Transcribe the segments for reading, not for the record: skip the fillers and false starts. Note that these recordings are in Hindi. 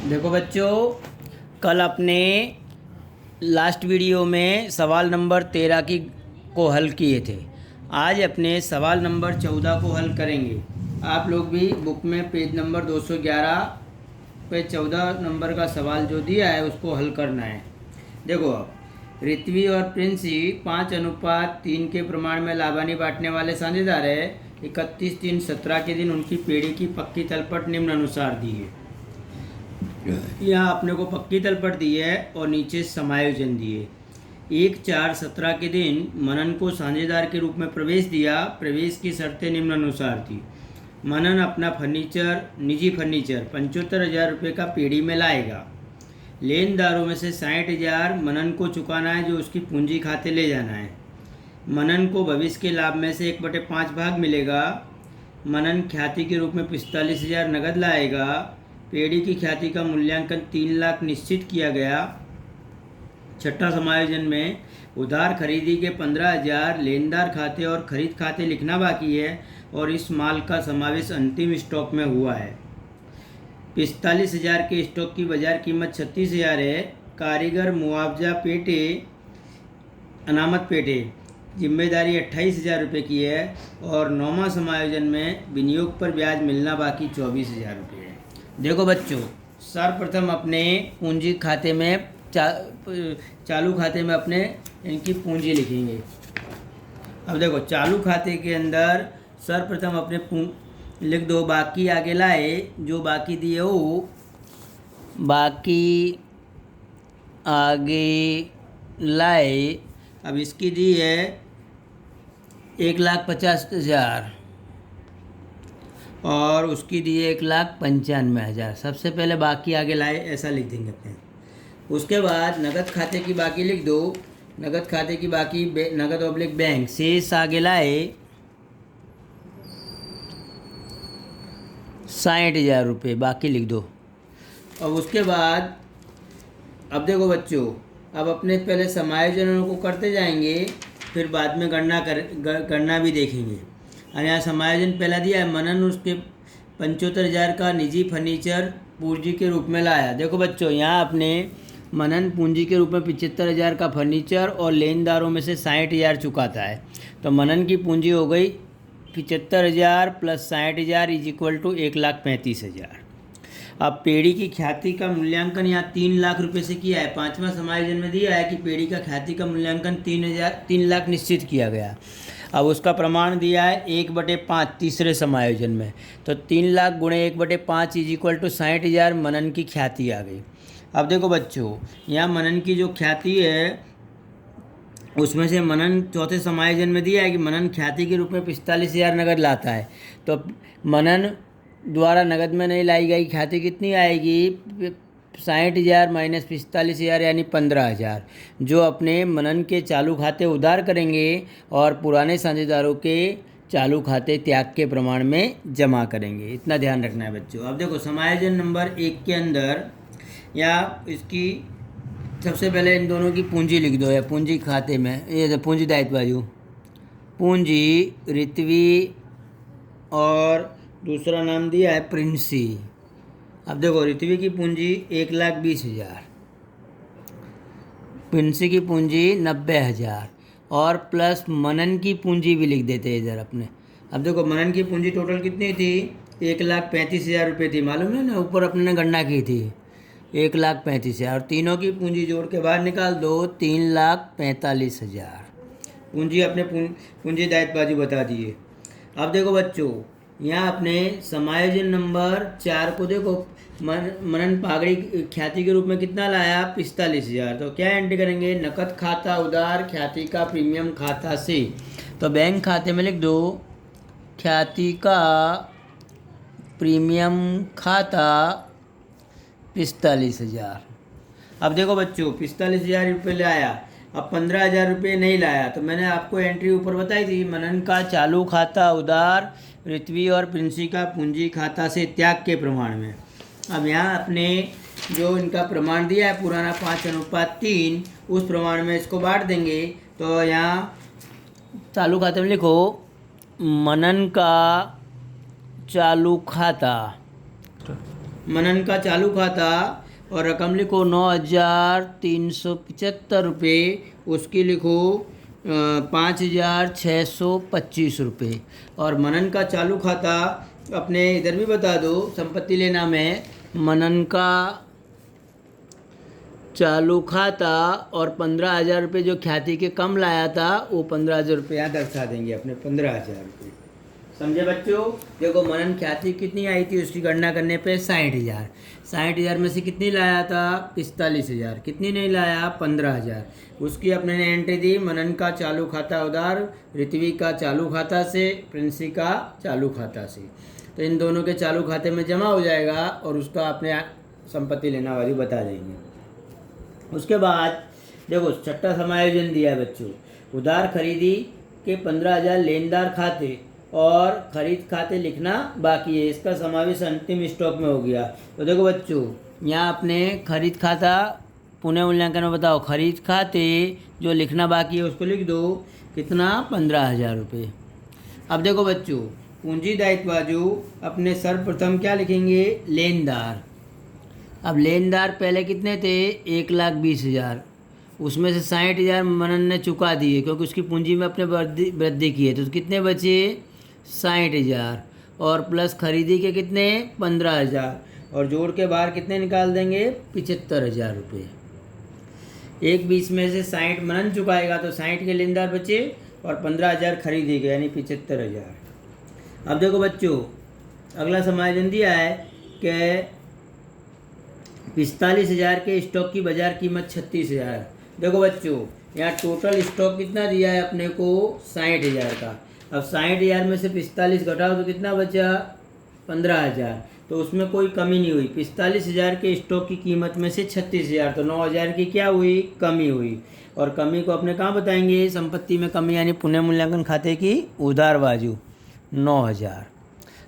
देखो बच्चों, कल अपने लास्ट वीडियो में सवाल नंबर 13 की को हल किए थे। आज अपने सवाल नंबर 14 को हल करेंगे। आप लोग भी बुक में पेज नंबर 211 पे 14 नंबर का सवाल जो दिया है उसको हल करना है। देखो, अब ऋत्वी और प्रिंसी 5:3 के प्रमाण में लाभानी बांटने वाले साझेदार है। 31/3/17 के दिन उनकी पेड़ी की पक्की तलपट निम्न अनुसार दी है। यहाँ अपने को पक्की तलपट दी है और नीचे समायोजन दिए। 1/4/17 के दिन मनन को साझेदार के रूप में प्रवेश दिया। प्रवेश की शर्तें निम्न अनुसार थी। मनन अपना निजी फर्नीचर 75,000 रुपये का पेड़ी में लाएगा। लेनदारों में से 60,000 मनन को चुकाना है, जो उसकी पूंजी खाते ले जाना है। मनन को भविष्य के लाभ में से 1/5 भाग मिलेगा। मनन ख्याति के रूप में 45,000 नगद लाएगा। पेड़ी की ख्याति का मूल्यांकन 3 लाख निश्चित किया गया। छठा समायोजन में उधार खरीदी के 15,000 लेनदार खाते और खरीद खाते लिखना बाकी है और इस माल का समावेश अंतिम स्टॉक में हुआ है। 45,000 के स्टॉक की बाजार कीमत 36,000 है। कारीगर मुआवजा पेटे अनामत पेटे जिम्मेदारी 28,000 रुपये की है और 9वां समायोजन में विनियोग पर ब्याज मिलना बाकी 24,000 रुपये है। देखो बच्चों, सर्वप्रथम अपने पूंजी खाते में चालू खाते में अपने इनकी पूंजी लिखेंगे। अब देखो, चालू खाते के अंदर सर्वप्रथम अपने लिख दो बाकी आगे लाए। जो बाकी दिए हो बाकी आगे लाए। अब इसकी दी है 1,50,000 और उसकी दी है 1,95,000। सबसे पहले बाकी आगे लाए ऐसा लिख देंगे अपने। उसके बाद नगद खाते की बाकी लिख दो। नगद खाते की बाकी नगद ऑब्लिक बैंक शेष आगे लाए 60,000 रुपये बाकी लिख दो। अब उसके बाद अब देखो बच्चों, अब अपने पहले समायोजनों को करते जाएंगे, फिर बाद में गणना भी देखेंगे। और यहाँ समायोजन पहला दिया है, मनन उसके 75,000 का निजी फर्नीचर पूंजी के रूप में लाया। देखो बच्चों, यहाँ अपने मनन पूंजी के रूप में 75,000 का फर्नीचर और लेनदारों में से 60,000 चुकाता है। तो मनन की पूंजी हो गई 75,000 प्लस 60,000 इज इक्वल टू 1,35,000। अब पेड़ी की ख्याति का मूल्यांकन यहाँ 3 लाख रुपए से किया है। 5वां समायोजन में दिया है कि पेड़ी का ख्याति का मूल्यांकन 3 लाख निश्चित किया गया। अब उसका प्रमाण दिया है 1/5 तीसरे समायोजन में। तो 3 लाख गुणे 1/5 इज इक्वल टू 60,000 मनन की ख्याति आ गई। अब देखो बच्चों, यहाँ मनन की जो ख्याति है उसमें से मनन चौथे समायोजन में दिया है कि मनन ख्याति के रूप में 45,000 नगद लाता है। तो मनन द्वारा नगद में नहीं लाई गई ख्याति कितनी आएगी? 60,000 माइनस 45,000 यानी 15,000, जो अपने मनन के चालू खाते उधार करेंगे और पुराने साझेदारों के चालू खाते त्याग के प्रमाण में जमा करेंगे। इतना ध्यान रखना है बच्चों। अब देखो, समायोजन नंबर 1 के अंदर या इसकी सबसे पहले इन दोनों की पूंजी लिख दो। या पूंजी खाते में ये पूंजी दायित्व बाजू पूंजी ऋत्वी और दूसरा नाम दिया है प्रिंसी। अब देखो, ऋत्वी की पूंजी 1,20,000, प्रिंसी की पूंजी 90,000 और प्लस मनन की पूंजी भी लिख देते हैं इधर अपने। अब देखो, मनन की पूंजी टोटल कितनी थी? 1,35,000 रुपये थी। मालूम है ना, ऊपर अपने ने गणना की थी 1,35,000 और तीनों की पूंजी जोड़ के बाहर निकाल दो 3,45,000। पूंजी अपने पूंजी दायित्व बाजू बता दिए। अब देखो बच्चों, यहाँ अपने समायोजन नंबर 4 को देखो, मनन पागड़ी ख्याति के रूप में कितना लाया? 45,000। तो क्या एंट्री करेंगे? नकद खाता उधार ख्याति का प्रीमियम खाता से। तो बैंक खाते में लिख दो ख्याति का प्रीमियम खाता 45,000। अब देखो बच्चों, 45,000 रुपये लाया। अब 15,000 रुपये नहीं लाया। तो मैंने आपको एंट्री ऊपर बताई थी, मनन का चालू खाता उधार ऋत्वी और प्रिंसी का पूंजी खाता से त्याग के प्रमाण में। अब यहाँ अपने जो इनका प्रमाण दिया है पुराना 5:3, उस प्रमाण में इसको बांट देंगे। तो यहाँ चालू खाते में लिखो मनन का चालू खाता मनन का चालू खाता और रकम लिखो 9,375 रुपये, उसकी लिखो 5,625 रुपये। और मनन का चालू खाता अपने इधर भी बता दो, संपत्ति लेना में मनन का चालू खाता और 15,000 रुपये जो ख्याति के कम लाया था वो 15,000 रुपये यहाँ दर्शा देंगे अपने 15,000 रुपये। समझे बच्चों? देखो मनन ख्याति कितनी आई थी उसकी गणना करने पे 60,000। 60,000 में से कितनी लाया था? 45,000। कितनी नहीं लाया? 15,000। उसकी अपने ने एंट्री दी मनन का चालू खाता उधार, ऋत्वी का चालू खाता से, प्रिंसी का चालू खाता से। तो इन दोनों के चालू खाते में जमा हो जाएगा और उसका अपने संपत्ति लेना वाली बता देंगे। उसके बाद देखो छठा समायोजन दिया है बच्चों, उधार खरीदी के 15,000 लेनदार खाते और खरीद खाते लिखना बाकी है, इसका समावेश अंतिम स्टॉक में हो गया। तो देखो बच्चों यहाँ अपने खरीद खाता पुनः मूल्यांकन में बताओ, खरीद खाते जो लिखना बाकी है उसको लिख दो, कितना? 15,000 रुपये। अब देखो बच्चों पूंजी दायित्व बाजू अपने सर्वप्रथम क्या लिखेंगे? लेनदार। अब लेनदार पहले कितने थे? 1,20,000। उसमें से 60,000 मनन ने चुका दिए क्योंकि उसकी पूंजी में अपने वृद्धि की है, तो कितने बचे? 60,000 और प्लस खरीदी के कितने? 15,000 और जोड़ के बाहर कितने निकाल देंगे? 75,000 रुपये। 1,20 में से 60 मनन चुकाएगा तो 60 के लेनदार बचे और 15,000 खरीदी गए यानी 75,000। अब देखो बच्चों अगला समायोजन दिया है कि 45,000 के स्टॉक की बाजार कीमत 36,000। देखो बच्चों यहाँ टोटल स्टॉक कितना दिया है अपने को? 60,000 का। अब 60,000 में से 45 घटाओ तो कितना बचा? 15,000। तो उसमें कोई कमी नहीं हुई। 45,000 के स्टॉक की कीमत में से 36,000 तो 9,000 की क्या हुई? कमी हुई। और कमी को अपने कहाँ बताएंगे? संपत्ति में कमी यानी पुनः मूल्यांकन खाते की उधार बाजू 9,000।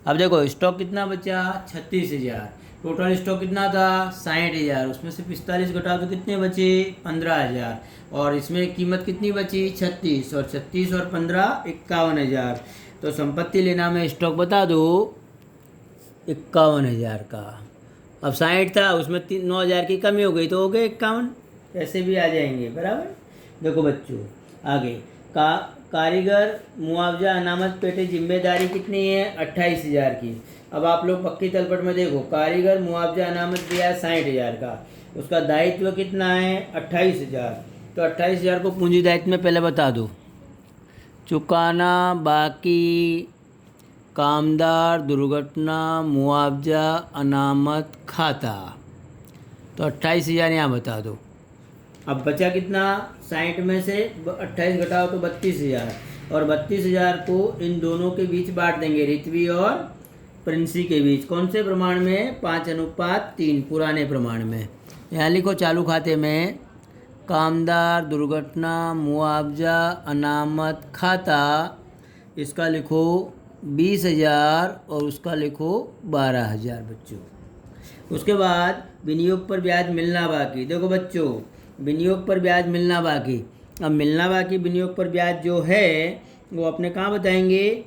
अब देखो स्टॉक कितना बचा? 36,000। टोटल स्टॉक कितना था? 60,000। उसमें से 45 घटाओ तो कितने बचे? 15,000। और इसमें कीमत कितनी बची? 36 और 36 और 15 51,000। तो संपत्ति लेना में स्टॉक बता दो 51,000 का। अब 60 था उसमें 9,000 की कमी हो गई तो हो गए 51, ऐसे भी आ जाएंगे बराबर। देखो बच्चों आगे कारीगर मुआवजा अनामत पेटे जिम्मेदारी कितनी है? 28,000 की। अब आप लोग पक्की तलपट में देखो कारीगर मुआवजा अनामत दिया है 60,000 का, उसका दायित्व कितना है? 28,000। तो 28,000 को पूंजी दायित्व में पहले बता दो। चुकाना बाकी कामदार दुर्घटना मुआवजा अनामत खाता, तो 28,000 यहाँ बता दो। अब बचा कितना? 60 में से 28 घटाओ तो 32,000 और 32,000 को इन दोनों के बीच बांट देंगे, ऋत्वी और प्रिंसी के बीच। कौन से प्रमाण में? 5:3 पुराने प्रमाण में। यहाँ लिखो चालू खाते में कामदार दुर्घटना मुआवजा अनामत खाता, इसका लिखो 20,000 और उसका लिखो 12,000 बच्चों। उसके बाद विनियोग पर ब्याज मिलना बाकी। देखो बच्चों विनियोग पर ब्याज मिलना बाकी। अब मिलना बाकी विनियोग पर ब्याज जो है वो अपने कहाँ बताएंगे?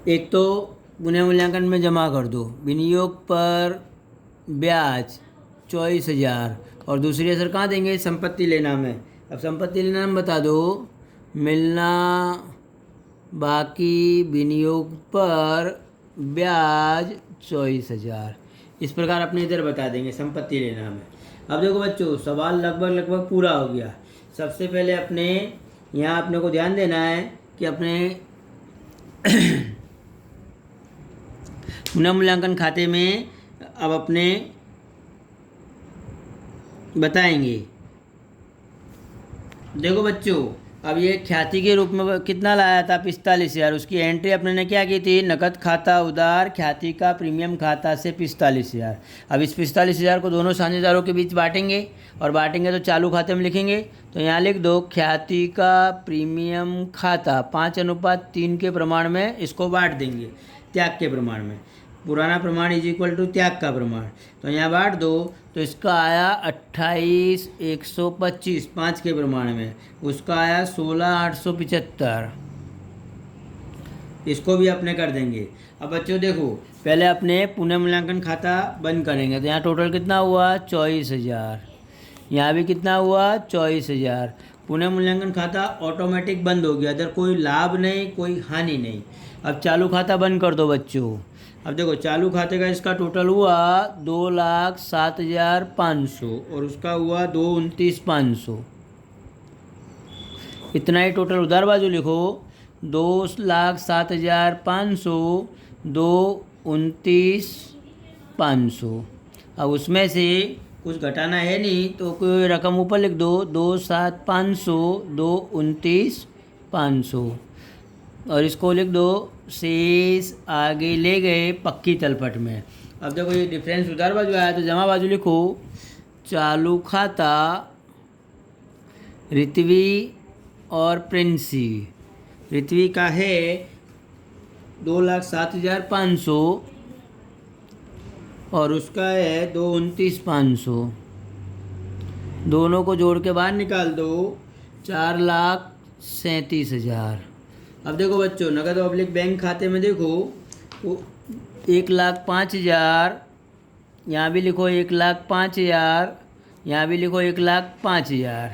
एक तो पुनः मूल्यांकन में जमा कर दो विनियोग पर ब्याज 24,000 और दूसरी असर कहाँ देंगे? संपत्ति लेना में। अब संपत्ति लेना में बता दो मिलना बाकी विनियोग पर ब्याज 24,000। इस प्रकार अपने इधर बता देंगे संपत्ति लेना में। अब देखो बच्चों सवाल लगभग पूरा हो गया। सबसे पहले अपने यहाँ अपने को ध्यान देना है कि अपने पुनः मूल्यांकन खाते में अब अपने बताएंगे। देखो बच्चों अब ये ख्याति के रूप में कितना लाया था? 45,000। उसकी एंट्री अपने ने क्या की थी? नकद खाता उधार ख्याति का प्रीमियम खाता से 45,000। अब इस 45,000 को दोनों साझेदारों के बीच बांटेंगे और बांटेंगे तो चालू खाते में लिखेंगे। तो यहाँ लिख दो ख्याति का प्रीमियम खाता 5:3 के प्रमाण में इसको बांट देंगे, त्याग के प्रमाण में। पुराना प्रमाण इज इक्वल टू त्याग का प्रमाण। तो यहाँ बांट दो तो इसका आया 28,125 5 के प्रमाण में, उसका आया 16,875, इसको भी अपने कर देंगे। अब बच्चों देखो पहले अपने पुनर्मूल्यांकन खाता बंद करेंगे। तो यहाँ टोटल कितना हुआ 24,000, यहाँ भी कितना हुआ 24,000। पुनर्मूल्यांकन खाता ऑटोमेटिक बंद हो गया, इधर कोई लाभ नहीं कोई हानि नहीं। अब चालू खाता बंद कर दो बच्चों। अब देखो चालू खाते का इसका टोटल हुआ 2,07,500 और उसका हुआ 229,500। इतना ही टोटल उधार बाजू लिखो, 2,07,500, 229,500। अब उसमें से कुछ घटाना है नहीं तो कोई रकम ऊपर लिख दो, 2,07,500, 229,500 और इसको लिख दो शेष आगे ले गए पक्की तलपट में। अब देखो ये डिफरेंस उधार बाजू आया तो जमा बाजू लिखो, चालू खाता ऋत्वी और प्रिंसी। ऋत्वी का है 2,07,500 और उसका है 229,500। दोनों को जोड़ के बाहर निकाल दो, 4,37,000। अब देखो बच्चों नगद ऑब्लिक बैंक खाते में देखो 1,05,000, यहाँ भी लिखो 1,05,000, यहाँ भी लिखो 1,05,000।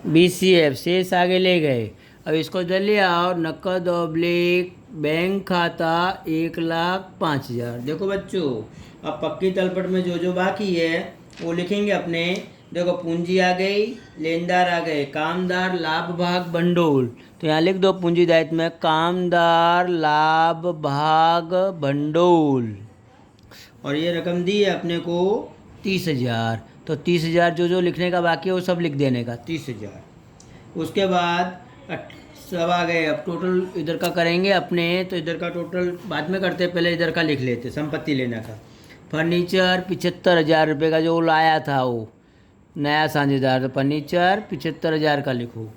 BCF शेष आगे ले गए। अब इसको इधर ले आओ, नकद ऑब्लिक बैंक खाता 1,05,000। देखो बच्चों अब पक्की तलपट में जो जो बाकी है वो लिखेंगे अपने। देखो पूंजी आ गई, लेनदार आ गए, कामदार लाभ भाग भंडोल। तो यहाँ लिख दो पूंजी दायित्व में कामदार लाभ भाग भंडोल और ये रकम दी है अपने को 30,000। तो 30,000 जो जो लिखने का बाकी है वो सब लिख देने का 30,000। उसके बाद सब आ गए। अब टोटल इधर का करेंगे अपने, तो इधर का टोटल बाद में करते, पहले इधर का लिख लेते संपत्ति लेना का। फर्नीचर 75,000 रुपये का जो लाया था वो नया साझेदार, तो फर्नीचर 75,000 का लिखो।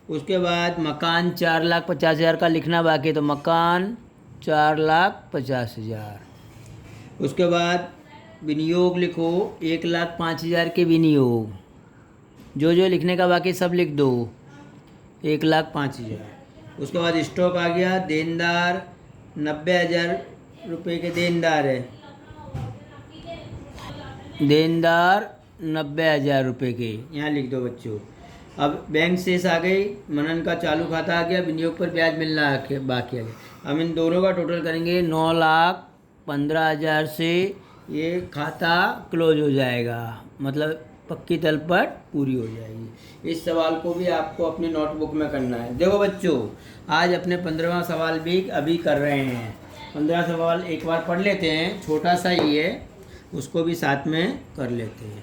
उसके बाद मकान 4,50,000 का लिखना बाकी, तो मकान 4,50,000। उसके बाद विनियोग लिखो 1,05,000 के विनियोग, जो जो लिखने का बाकी सब लिख दो 1,05,000। उसके बाद स्टॉक आ गया, देनदार 90,000 रुपये के देनदार है, देनदार 90,000 रुपये के यहाँ लिख दो बच्चों। अब बैंक शेष आ गई, मनन का चालू खाता आ गया, विनियोग पर ब्याज मिलना बाकी आ गया। हम इन दोनों का टोटल करेंगे 9,15,000 से ये खाता क्लोज हो जाएगा, मतलब पक्की तलपट पूरी हो जाएगी। इस सवाल को भी आपको अपनी नोटबुक में करना है। देखो बच्चों आज अपने 15वां सवाल भी अभी कर रहे हैं। 15 सवाल एक बार पढ़ लेते हैं, छोटा सा ही है, उसको भी साथ में कर लेते हैं।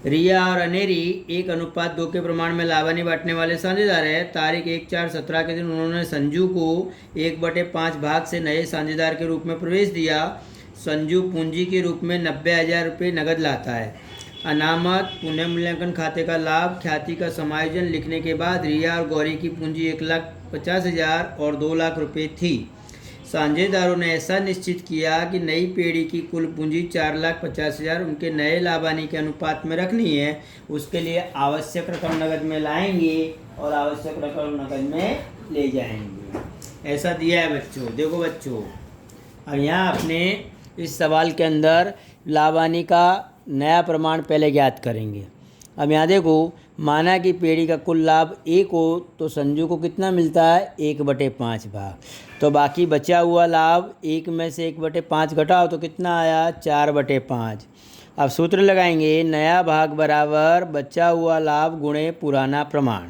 रिया और अनेरी 1:2 के प्रमाण में लाभानी बांटने वाले साझेदार है। तारीख 1/4/17 के दिन उन्होंने संजू को 1/5 भाग से नए साझेदार के रूप में प्रवेश दिया। संजू पूंजी के रूप में 90,000 रुपये नगद लाता है। अनामत पुनर्मूल्यांकन खाते का लाभ ख्याति का समायोजन लिखने के बाद रिया और गौरी की पूंजी 1,50,000 और 2 लाख रुपये थी। साझेदारों ने ऐसा निश्चित किया कि नई पीढ़ी की कुल पूंजी 4,50,000 उनके नए लाभानी के अनुपात में रखनी है। उसके लिए आवश्यक रकम नगद में लाएंगे और आवश्यक रकम नगद में ले जाएंगे। ऐसा दिया है बच्चों। देखो बच्चों अब यहाँ अपने इस सवाल के अंदर लाभानी का नया प्रमाण पहले ज्ञात करेंगे। अब यहाँ देखो माना कि पेड़ी का कुल लाभ 1 हो तो संजू को कितना मिलता है 1/5 भाग। तो बाकी बचा हुआ लाभ 1 में से 1/5 घटाओ तो कितना आया 4/5। अब सूत्र लगाएंगे, नया भाग बराबर बचा हुआ लाभ गुणे पुराना प्रमाण।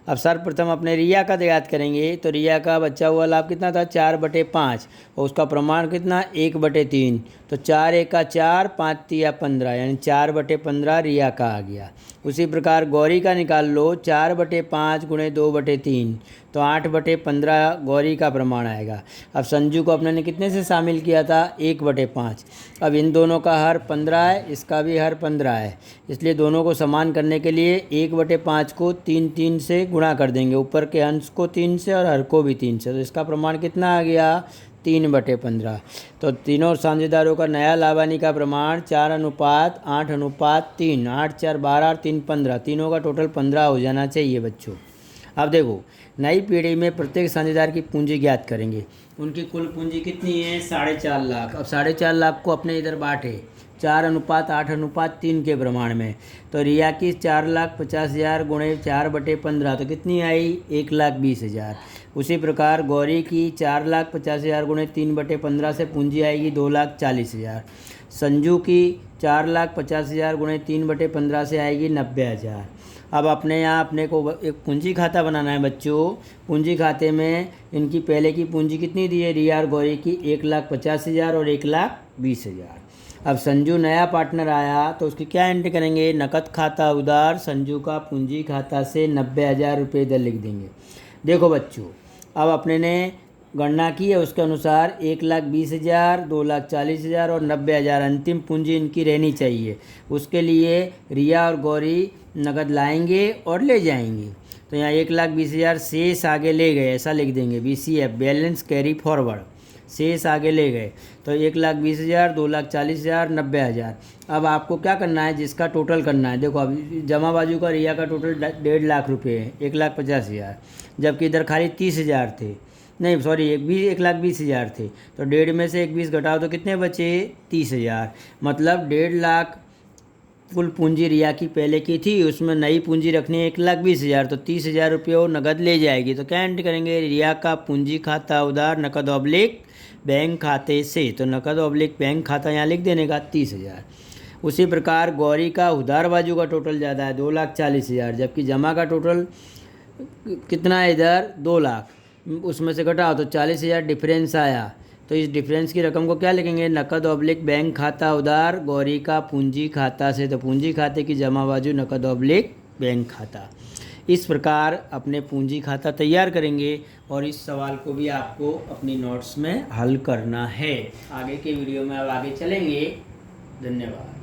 अब सर्वप्रथम अपने रिया का ज्ञात करेंगे। तो रिया का बचा हुआ लाभ कितना था 4/5 और उसका प्रमाण कितना 1/3। तो 4 × 4 5 × 15 यानी 4/15 रिया का आ गया। उसी प्रकार गौरी का निकाल लो, 4/5 गुणे 2/3 तो 8/15 गौरी का प्रमाण आएगा। अब संजू को अपने ने कितने से शामिल किया था 1/5। अब इन दोनों का हर 15 है, इसका भी हर 15 है, इसलिए दोनों को समान करने के लिए 1/5 को 3 से गुणा कर देंगे, ऊपर के अंश को 3 से और हर को भी 3 से। तो इसका प्रमाण कितना आ गया 3/15। तो तीनों साझेदारों का नया लाभानी का प्रमाण 4:8:3, 8 × 4 = 12 और 3 × 15, तीनों का टोटल 15 हो जाना चाहिए बच्चों। अब देखो, नई पीढ़ी में प्रत्येक साझेदार की पूंजी ज्ञात करेंगे। उनकी कुल पूंजी कितनी है? 4.5 लाख। अब 4.5 लाख को अपने इधर बांटे 4:8:3 के प्रमाण में। तो रिया की 4,50,000 गुणे 4/15 तो कितनी आई? 1,20,000। उसी प्रकार गौरी की 4,50,000 गुणे 3/15 से पूंजी आएगी 2,40,000। संजू की 4,50,000 गुणे 3/15 से आएगी 90,000। अब अपने यहाँ अपने को एक पूंजी खाता बनाना है बच्चों। पूंजी खाते में इनकी पहले की पूंजी कितनी दी है? रिया और गौरी की 1,50,000 और 1,20,000। अब संजू नया पार्टनर आया तो उसकी क्या एंट्री करेंगे? नकद खाता उधार संजू का पूंजी खाता से 90,000 रुपये इधर लिख देंगे। देखो बच्चों, अब अपने ने गणना की है, उसके अनुसार 1,20,000, 2,40,000 और 90,000 अंतिम पूंजी इनकी रहनी चाहिए। उसके लिए रिया और गौरी नकद लाएंगे और ले जाएंगे। तो यहाँ 1,20,000 शेष आगे ले गए, ऐसा लिख देंगे BCF, बैलेंस कैरी फॉरवर्ड। शेष आगे ले गए तो 1,20,000, 2,40,000, 90,000। अब आपको क्या करना है? जिसका टोटल करना है। देखो अब जमा बाजू का रिया का टोटल 1.5 लाख रुपये है, 1,50,000, जबकि इधर खाली 30,000 थे, नहीं सॉरी 1,20,000 थे। तो 1.5 में से 1,20 घटाओ तो कितने बचे? 30,000। मतलब 1.5 लाख कुल पूंजी रिया की पहले की थी, उसमें नई पूंजी रखनी है 1,20,000, तो 30,000 रुपये वो नकद ले जाएगी। तो क्या एंट्री करेंगे? रिया का पूंजी खाता उधार नकद ऑब्लिक बैंक खाते से, तो नकद ऑब्लिक बैंक खाता यहाँ लिख देने का 30,000। उसी प्रकार गौरी का उधार बाजू का टोटल ज़्यादा है 2,40,000, जबकि जमा का टोटल कितना है इधर? 2 लाख। उसमें से घटाओ तो 40,000 डिफरेंस आया। तो इस डिफरेंस की रकम को क्या लिखेंगे? नकद ऑब्लिक बैंक खाता उधार गौरी का पूंजी खाता से, तो पूंजी खाते की जमा बाजू नकद ऑब्लिक बैंक खाता। इस प्रकार अपने पूंजी खाता तैयार करेंगे और इस सवाल को भी आपको अपनी नोट्स में हल करना है। आगे के वीडियो में अब आगे चलेंगे। धन्यवाद।